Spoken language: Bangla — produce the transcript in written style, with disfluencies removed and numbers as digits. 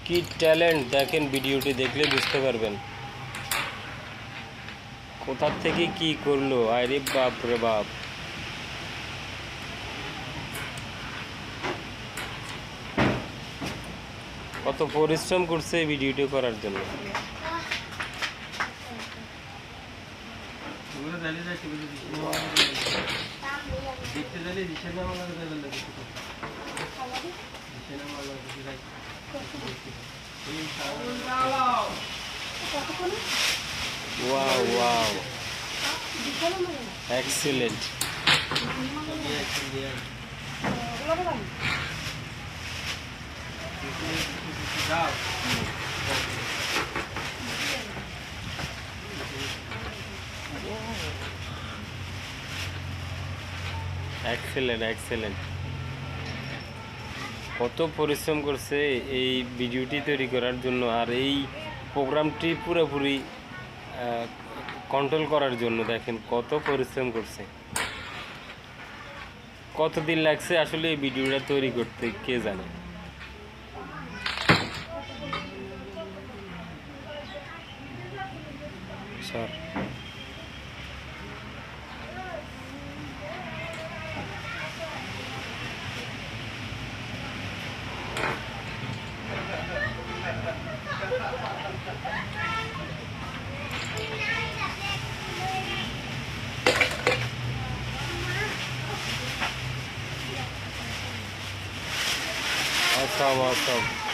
কি ট্যালেন্ট দেখেন, ভিডিওটি দেখলে বুঝতে পারবেন কোথা থেকে কি করলো। আরে বাপ রে বাপ, কত পরিশ্রম করছে এই ভিডিওটি করার জন্য। Wow wow, excellent. Excellent excellent, কত পরিশ্রম করছে এই ভিডিওটি তৈরি করার জন্য, আর এই প্রোগ্রামটি পুরোপুরি কন্ট্রোল করার জন্য দেখেন কত পরিশ্রম করছে। কতদিন লাগছে আসলে এই ভিডিওটা তৈরি করতে কে জানে। Sir awesome awesome।